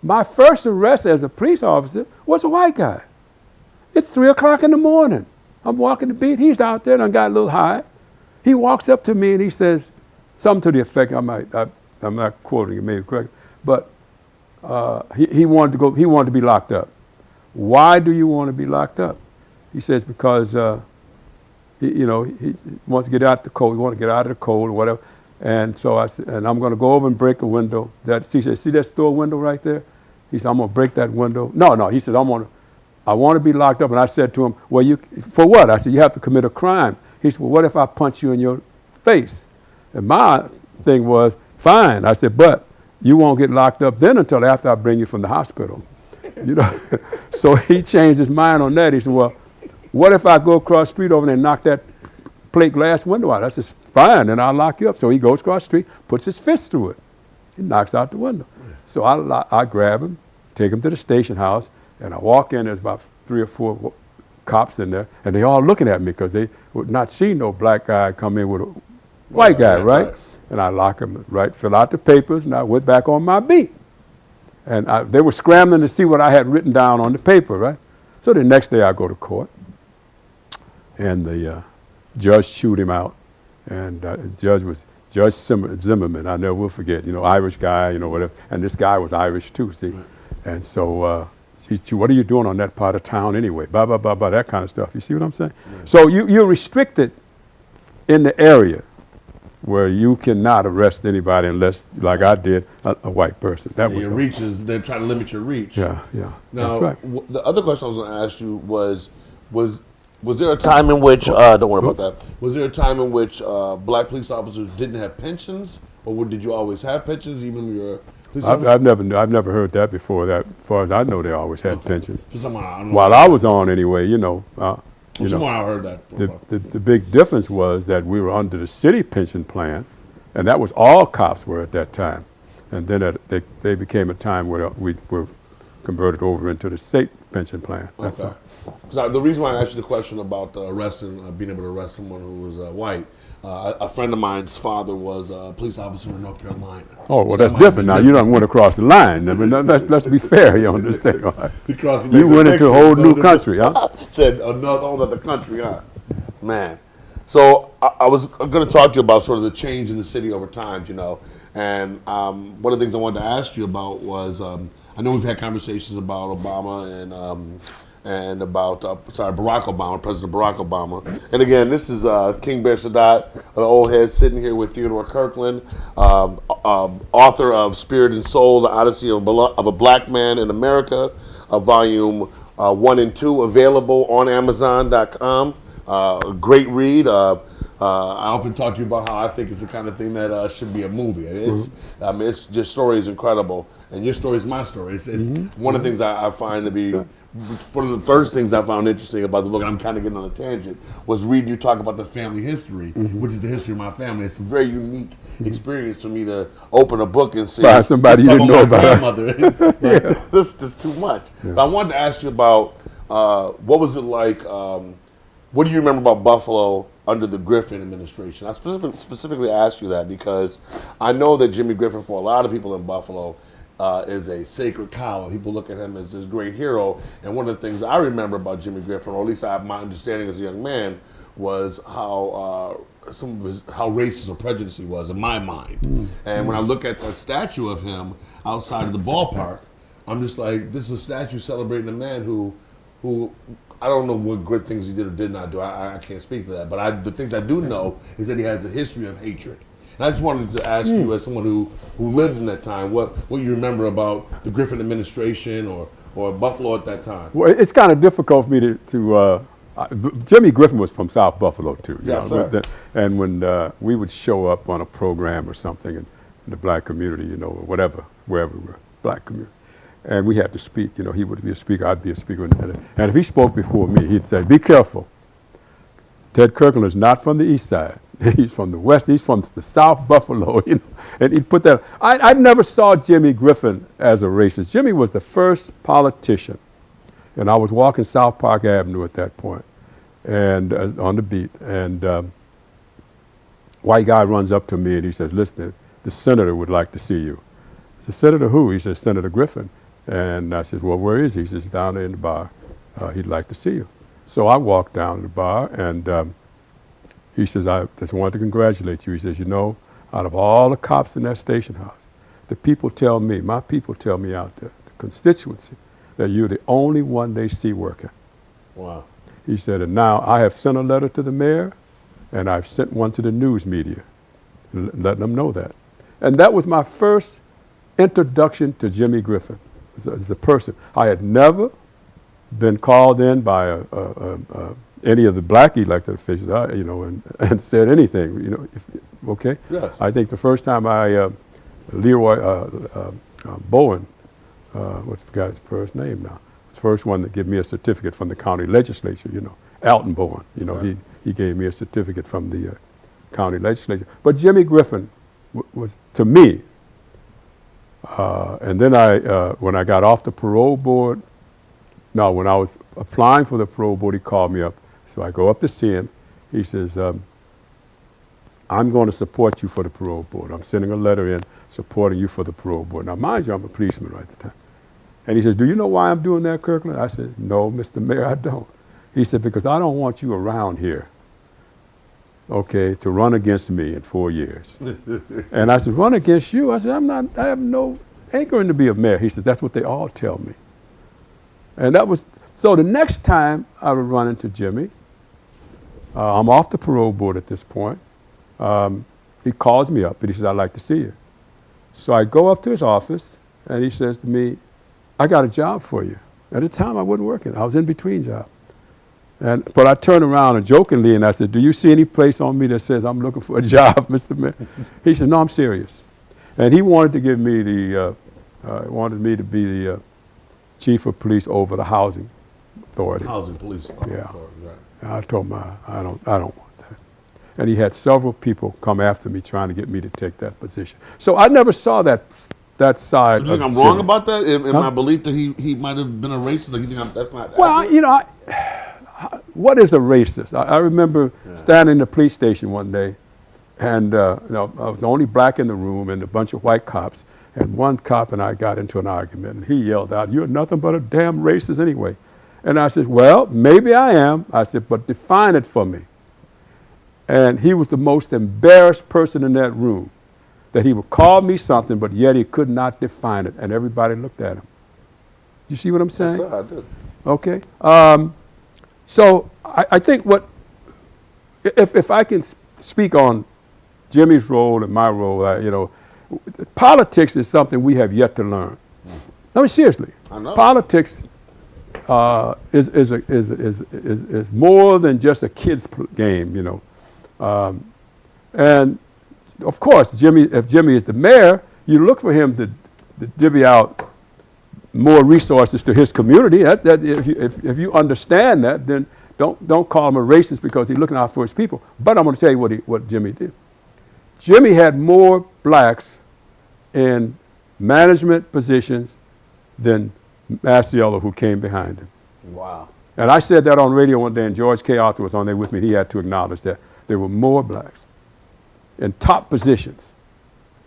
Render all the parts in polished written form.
My first arrest as a police officer was a white guy. It's 3 o'clock in the morning. I'm walking the beat. He's out there and I got a little high. He walks up to me and he says something to the effect, I'm not quoting it, maybe correct, but he wanted to be locked up. Why do you want to be locked up? He says because he wants to get out the cold. He wants to get out of the cold or whatever. And so I said, and I'm going to go over and break a window. See that store window right there? He said, I'm going to break that window. No. He said, I want to be locked up. And I said to him, well, for what? I said, you have to commit a crime. He said, well, what if I punch you in your face? And my thing was, fine. I said, but you won't get locked up then until after I bring you from the hospital. So he changed his mind on that. He said, well, what if I go across the street over there and knock that plate glass window out? I said, fine, and I'll lock you up. So he goes across the street, puts his fist through it. He knocks out the window. So I grab him, take him to the station house, and I walk in. There's about 3 or 4 cops in there, and they all looking at me because they would not see no black guy come in with a white guy, right? And I lock him, right, fill out the papers, and I went back on my beat. And they were scrambling to see what I had written down on the paper, right? So the next day I go to court, and the judge chewed him out. And the judge was Judge Zimmerman. I never will forget, Irish guy, whatever. And this guy was Irish too, see? Right. And so what are you doing on that part of town anyway? Blah, blah, blah, blah, that kind of stuff. You see what I'm saying? Right. So you're restricted in the area where you cannot arrest anybody unless, like I did, a white person. Your reach is, they're trying to limit your reach. Yeah. Now, that's right. The other question I was going to ask you was there a time in which, don't worry about that, was there a time in which black police officers didn't have pensions? Or did you always have pensions even when you were a police officer? I've never heard that before. That, as far as I know, they always had pensions. I While I was on anyway, somewhere I heard that. The big difference was that we were under the city pension plan, and that was all cops were at that time. And then they became a time where we were converted over into the state pension plan. That's okay. Because the reason why I asked you the question about arresting, being able to arrest someone who was white, a friend of mine's father was a police officer in North Carolina. Oh, well, so that's different now. You don't want to cross the line. I mean, let's be fair here on this thing. Right? You went into a whole new country, huh? Said whole other country, huh? Man. So I was going to talk to you about sort of the change in the city over time, and one of the things I wanted to ask you about was, I know we've had conversations about Obama and about Barack Obama, President Barack Obama. And again, this is King Bear Sadat, an old head, sitting here with Theodore Kirkland, author of Spirit and Soul: The Odyssey of a Black Man in America, volume 1 and 2, available on Amazon.com. A great read. I often talk to you about how I think it's the kind of thing that should be a movie. It's your story is incredible, and your story is my story. It's one of the things I find to be. One of the first things I found interesting about the book, and I'm kind of getting on a tangent, was reading you talk about the family history, which is the history of my family. It's a very unique experience for me to open a book and see somebody you didn't know about. This is too much. Yeah. But I wanted to ask you about what was it like. What do you remember about Buffalo under the Griffin administration? I specifically asked you that because I know that Jimmy Griffin, for a lot of people in Buffalo, is a sacred cow. People look at him as this great hero. And one of the things I remember about Jimmy Griffin, or at least my understanding as a young man, was how how racist or prejudiced he was in my mind. And when I look at the statue of him outside of the ballpark, I'm just like, this is a statue celebrating a man who I don't know what good things he did or did not do. I can't speak to that. But the things I do know is that he has a history of hatred. And I just wanted to ask you, as someone who lived in that time, what you remember about the Griffin administration or Buffalo at that time? Well, it's kind of difficult for me to Jimmy Griffin was from South Buffalo too. Yes, sir. And when we would show up on a program or something in the black community, or whatever, wherever we were, black community, and we had to speak, he would be a speaker, I'd be a speaker. And if he spoke before me, he'd say, be careful. Ted Kirkland is not from the east side. He's from the west. He's from the South Buffalo, And he'd put that. I never saw Jimmy Griffin as a racist. Jimmy was the first politician. And I was walking South Park Avenue at that point, and on the beat. And white guy runs up to me and he says, listen, the senator would like to see you. I said, Senator who? He says, Senator Griffin. And I said, well, where is he? He says, down there in the bar. He'd like to see you. So I walked down to the bar, and he says, I just wanted to congratulate you. He says, you know, out of all the cops in that station house, the people tell me, my people tell me out there, the constituency, that you're the only one they see working. Wow. He said, and now I have sent a letter to the mayor, and I've sent one to the news media, letting them know that. And that was my first introduction to Jimmy Griffin as a person. I had never been called in by any of the black elected officials, and said anything, okay? Yes. I think the first time Leroy Bowen, I forgot his first name now, was the first one to give me a certificate from the county legislature, Alton Bowen, Right. he gave me a certificate from the county legislature. But Jimmy Griffin was, to me, and then when I got off the parole board, when I was applying for the parole board, he called me up. So I go up to see him. He says, I'm going to support you for the parole board. I'm sending a letter in supporting you for the parole board. Now, mind you, I'm a policeman right at the time. And he says, do you know why I'm doing that, Kirkland? I said, no, Mr. Mayor, I don't. He said, because I don't want you around here, okay, to run against me in 4 years. And I said, run against you? I said, I have no hankering to be a mayor. He said, that's what they all tell me. And that was, so the next time I would run into Jimmy, I'm off the parole board at this point. He calls me up and he says, I'd like to see you. So I go up to his office and he says to me, I got a job for you. At the time I wasn't working, I was in between jobs. But I turned around and jokingly and I said, do you see any place on me that says I'm looking for a job, Mr. Mayor? He said, no, I'm serious. And he wanted to give me wanted me to be the chief of police over the housing authority. Housing police authority, Yeah. right. And I told him, I don't want that. And he had several people come after me trying to get me to take that position. So I never saw that side. So do you think of I'm wrong Jimmy. about that? In my belief that he might have been a racist? Like, you think that's not Well, accurate? what is a racist? I remember standing in the police station one day, and I was the only black in the room and a bunch of white cops. And one cop and I got into an argument, and he yelled out, "You're nothing but a damn racist anyway." And I said, "Well, maybe I am." I said, "But define it for me." And he was the most embarrassed person in that room, that he would call me something, but yet he could not define it, and everybody looked at him. You see what I'm saying? Yes, sir, I did. Okay. So I think if I can speak on Jimmy's role and my role, politics is something we have yet to learn. I mean, seriously. I know. Politics is more than just a kid's game, and of course, if Jimmy is the mayor, you look for him to divvy out more resources to his community. If you understand that, then don't call him a racist because he's looking out for his people. But I'm going to tell you what Jimmy did. Jimmy had more blacks in management positions than Masiello, who came behind him. Wow. And I said that on radio one day, and George K. Arthur was on there with me. He had to acknowledge that there were more blacks in top positions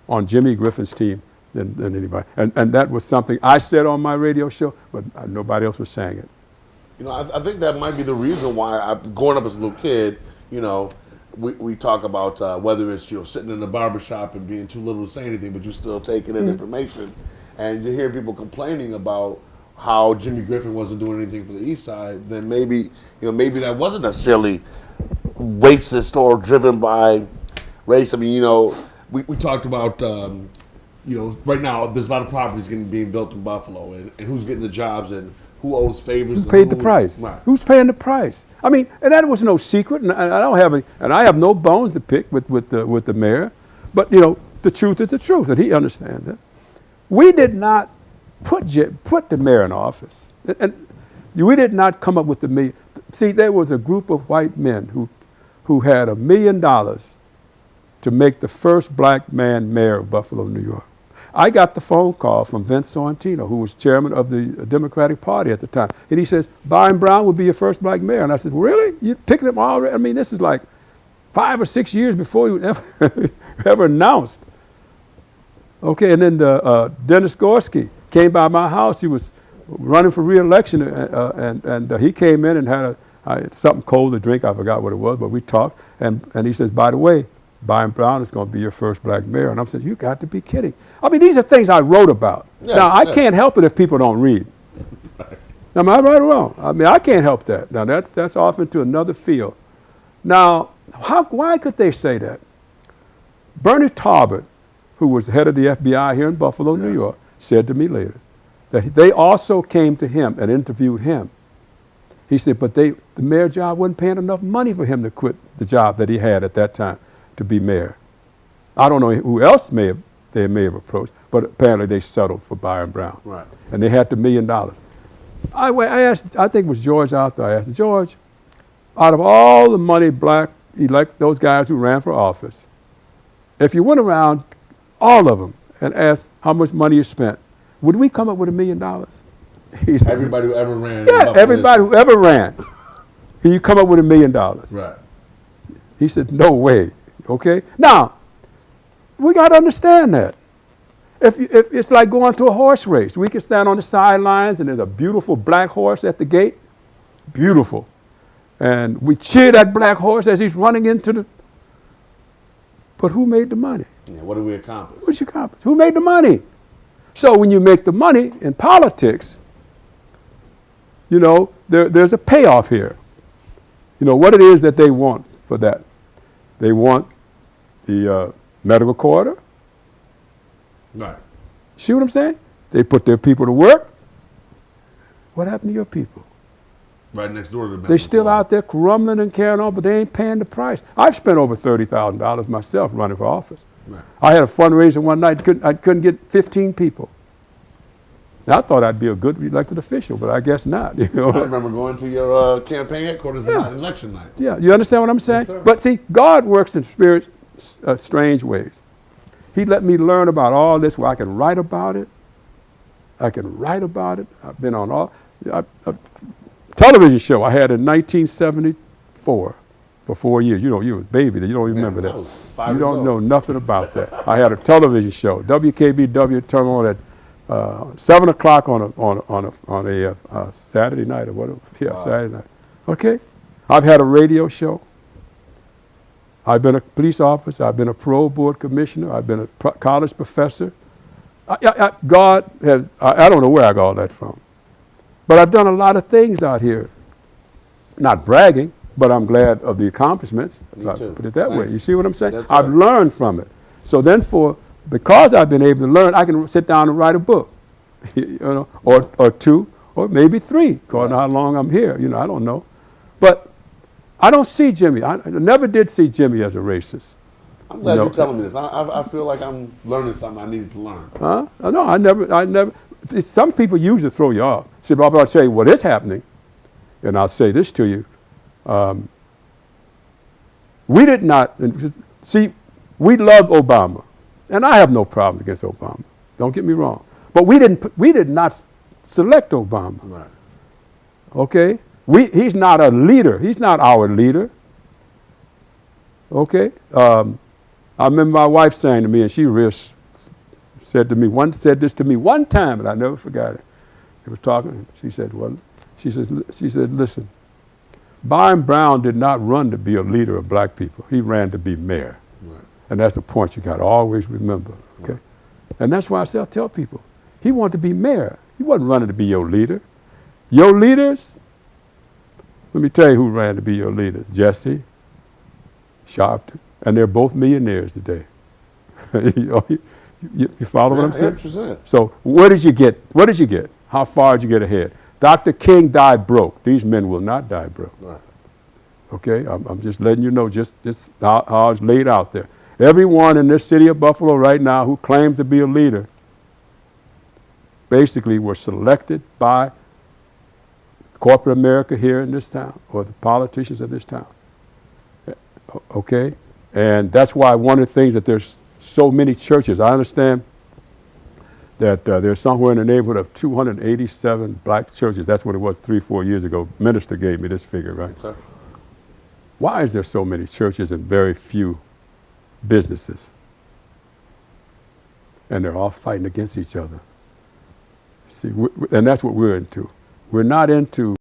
on Jimmy Griffin's team than anybody. And that was something I said on my radio show, but nobody else was saying it. I think that might be the reason why growing up as a little kid, we talk about whether it's sitting in the barbershop and being too little to say anything, but you're still taking in information, and you hear people complaining about how Jimmy Griffin wasn't doing anything for the East Side. Then maybe that wasn't necessarily racist or driven by race. I mean, we talked about right now there's a lot of properties being built in Buffalo, and who's getting the jobs and who owes favors. Who paid the price? Right. Who's paying the price? I mean, and that was no secret, and I have no bones to pick with the mayor, but the truth is the truth, and he understands that. We did not put the mayor in office, and we did not come up with the mayor. See, there was a group of white men who had $1 million to make the first black man mayor of Buffalo, New York. I got the phone call from Vince Sorrentino, who was chairman of the Democratic Party at the time. And he says, Byron Brown would be your first black mayor. And I said, really? You're picking him already? I mean, this is like 5 or 6 years before he was ever announced. Okay, and then Dennis Gorski came by my house. He was running for re-election, and he came in and had something cold to drink. I forgot what it was, but we talked. And he says, by the way, Byron Brown is going to be your first black mayor. And I'm saying, you got to be kidding. I mean, these are things I wrote about. Yeah, now, I can't help it if people don't read. Now, am I right or wrong? I mean, I can't help that. Now, that's off into another field. Now, why could they say that? Bernie Talbot, who was the head of the FBI here in Buffalo, New York, said to me later that they also came to him and interviewed him. He said, but the mayor job wasn't paying enough money for him to quit the job that he had at that time to be mayor. I don't know who else they may have approached, but apparently they settled for Byron Brown. Right. And they had the $1 million. I asked, I think it was George out there, I asked, George, out of all the money those guys who ran for office, if you went around all of them and asked how much money you spent, would we come up with $1 million? Everybody who ever ran. Yeah, everybody who ever ran. You come up with $1 million. Right. He said, no way. Okay? Now, we got to understand that. If it's like going to a horse race. We can stand on the sidelines and there's a beautiful black horse at the gate. Beautiful. And we cheer that black horse as he's running into the... But who made the money? Yeah, what did we accomplish? What did you accomplish? Who made the money? So when you make the money in politics, you know, there's a payoff here. You know, what it is that they want for that. They want the medical corridor. Right. See what I'm saying? They put their people to work. What happened to your people? Right next door to the medical They're still corridor. out there grumbling and carrying on, but they ain't paying the price. I've spent over $30,000 myself running for office. Right. I had a fundraiser one night, I couldn't get 15 people. Now, I thought I'd be a good elected official, but I guess not. You know? I remember going to your campaign headquarters on election night. Yeah, you understand what I'm saying? Yes, sir. But see, God works in strange ways. He let me learn about all this where I can write about it. I've been on all... television show I had in 1974 for 4 years. You know, you were a baby. You don't even remember that. I was 5 You years don't old. know nothing about that. I had a television show, WKBW, turned on at 7 o'clock on a Saturday night or whatever. Yeah, Wow. Saturday night. Okay. I've had a radio show. I've been a police officer. I've been a parole board commissioner. I've been a college professor. God has, I don't know where I got all that from. But I've done a lot of things out here. Not bragging, but I'm glad of the accomplishments. Me too. Put it that Thank way. you. You see what I'm saying? Yes, I've sir. learned from it. So then because I've been able to learn, I can sit down and write a book, you know, or two, or maybe three, according to how long I'm here. You know, I don't know. But I don't see Jimmy. I never did see Jimmy as a racist. I'm glad You know, you're telling me this. I feel like I'm learning something I needed to learn. Huh? No, I never. Some people usually throw you off. See, but I'll tell you what is happening, and I'll say this to you. We did not, see, we loved Obama, and I have no problems against Obama. Don't get me wrong. But we did not select Obama. Right. Okay? He's not a leader. He's not our leader. Okay? I remember my wife saying to me, and she said this to me one time, and I never forgot it. She was talking, she said, listen, Byron Brown did not run to be a leader of black people. He ran to be mayor. Right. And that's the point you got to always remember. Okay? Right. And that's why I tell people, he wanted to be mayor. He wasn't running to be your leader. Your leaders, let me tell you who ran to be your leaders. Jesse, Sharpton, and they're both millionaires today. You follow what I'm saying? 100%. So what did you get? What did you get? How far did you get ahead? Dr. King died broke. These men will not die broke. Right. Okay? I'm just letting you know just how it's laid out there. Everyone in this city of Buffalo right now who claims to be a leader basically were selected by corporate America here in this town or the politicians of this town. Okay? And that's why one of the things that there's so many churches. I understand that there's somewhere in the neighborhood of 287 black churches. That's what it was 3-4 years ago. Minister gave me this figure, right? Okay. Why is there so many churches and very few businesses? And they're all fighting against each other. See, and that's what we're into. We're not into